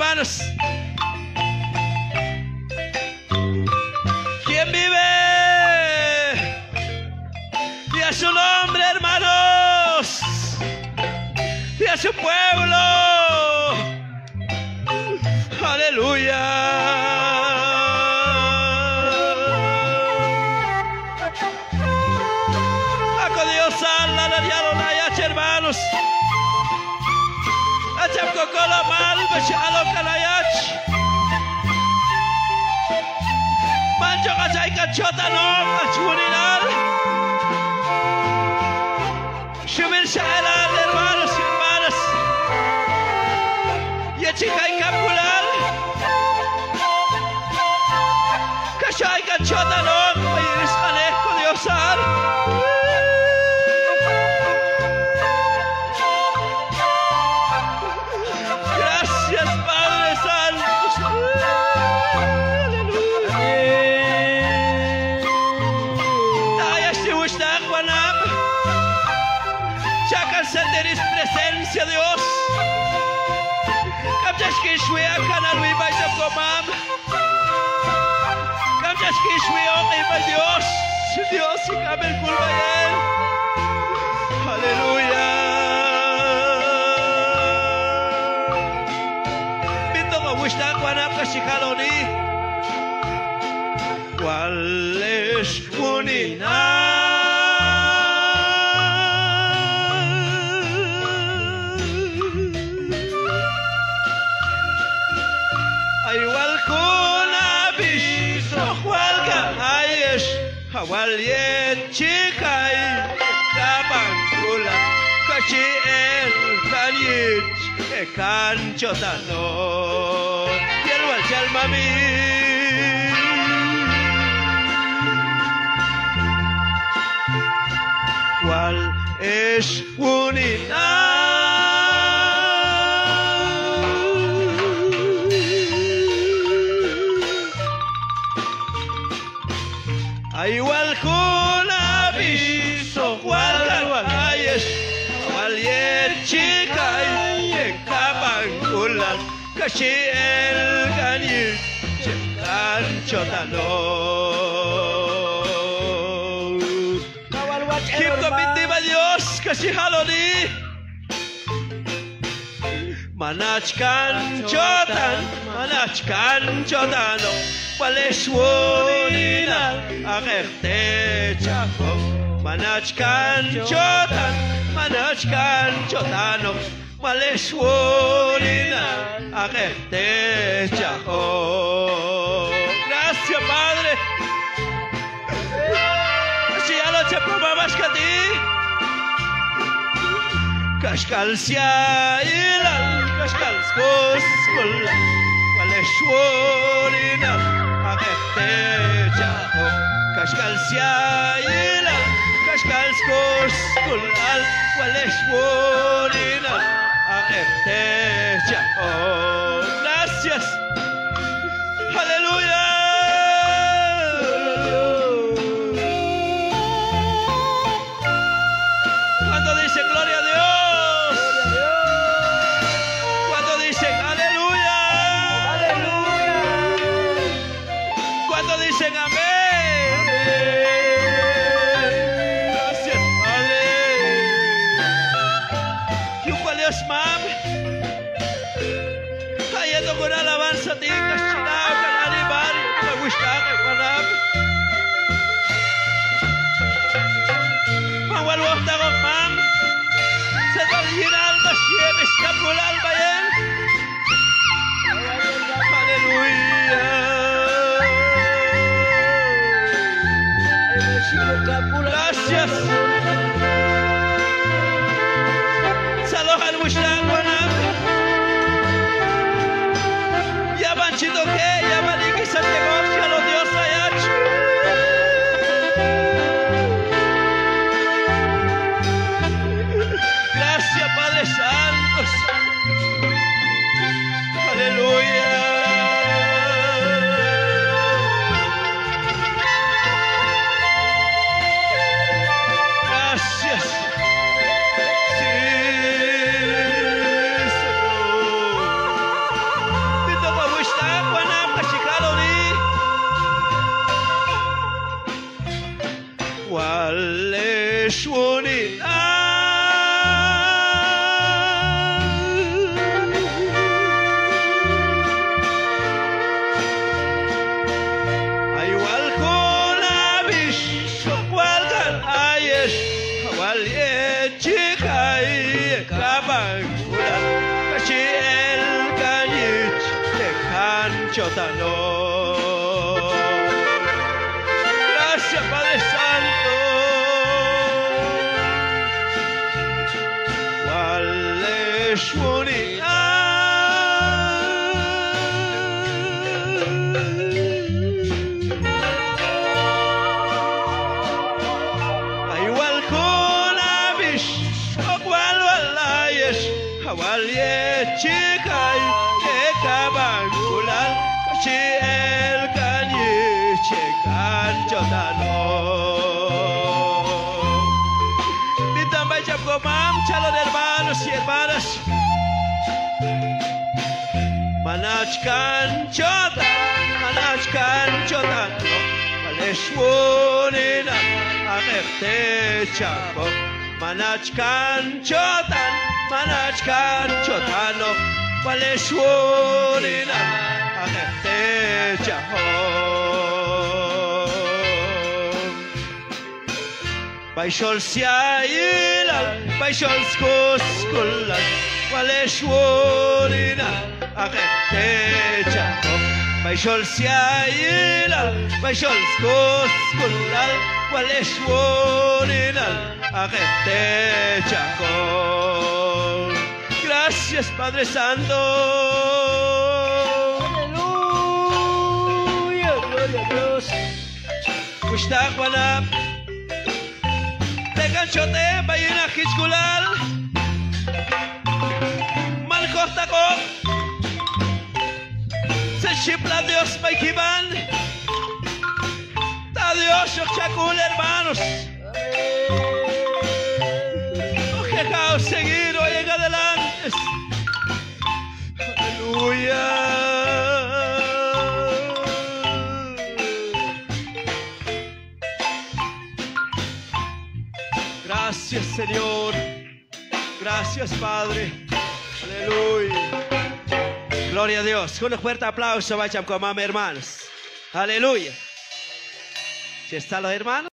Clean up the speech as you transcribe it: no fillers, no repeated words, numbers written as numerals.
hermanos. ¿Quién vive? Y a su nombre, hermanos. Y a su pueblo. Aleluya. Hermanos, acham kokola mal bashalo kalayach, mancho kachay kachota no achuninal, shumir shalal hermanos y hermanas, yachikay kapulal, kachay kachota no ayiris kanek ko Diosar. Tenéis presencia, Dios. Kamjas que shwe kanal wi ba komam. Kamjas que shwe o ba Dios. Dios y kabel kulbayen. Aleluya. Bito ko gusta kwanap kasi kaloni. ¿Cuál es unidad? Walien chikai kabangula kachi el kanich kanchotano yelwal chalmami cuál es unidad. Igual con aviso, cual ayes, cualquier chica y cabangulas, casi el ganil, canchotano. Kim comitiva Dios, casi haloni. Manach canchotano. ¿Cuál es unidad? Agerte chaco, manach canchotano. ¿Cuál es unidad? Agerte chaco. Gracias, Padre. Si ya no te probabas que a ti. Kashkalsia ilal, kashkalskos kulla. ¿Cuál es unidad? Kashkalsia ila, kashkalskos kulal, wales wurina, akertecha. Oh, gracias. Aleluya. Cuando dicen gloria a Dios, cuando dicen aleluya, cuando dicen amén. Gracias, Padre. ¿Y cuál es, mam? Hayendo con alabanza a ti, cachinao, canaribar, me gusta, canab. Mawal wafta con mam. Se va a girar más bien, escapular, vayan. Aleluya. Gracias. Salohan Mushtan Wanam. Ya banchito que ya maliki sa negocio lo Dios ayach. Gracias, Padre Santo. canchotano. Gracias, Padre Santo. Waleshmoni. Chikay ekaban kulal si el kanyi chikan chotano. Ditambah jam komam calon hermanos y hermanas. Manachkan chotano. Maleshwonina amerte chako. Manachkan chotano, Waleshwonina amete chaho. Baishol siailal, baishol skuskulal, Waleshwonina amete chaho. Baishol siailal, baishol skuskulal, Waleshwonina amete chaho. Gracias, Padre Santo. Aleluya, gloria a Dios. Kushtakwana. Teganchote, bayina kichkulal. Malkostako. Se chipla Dios, paikiban. Ta Dios, chakul, hermanos. Ojejaos seguir, oyen adelante. Aleluya. Gracias, Señor. Gracias, Padre. Aleluya. Gloria a Dios. Con un fuerte aplauso, vayan con mamá, hermanos. Aleluya. Si están los hermanos.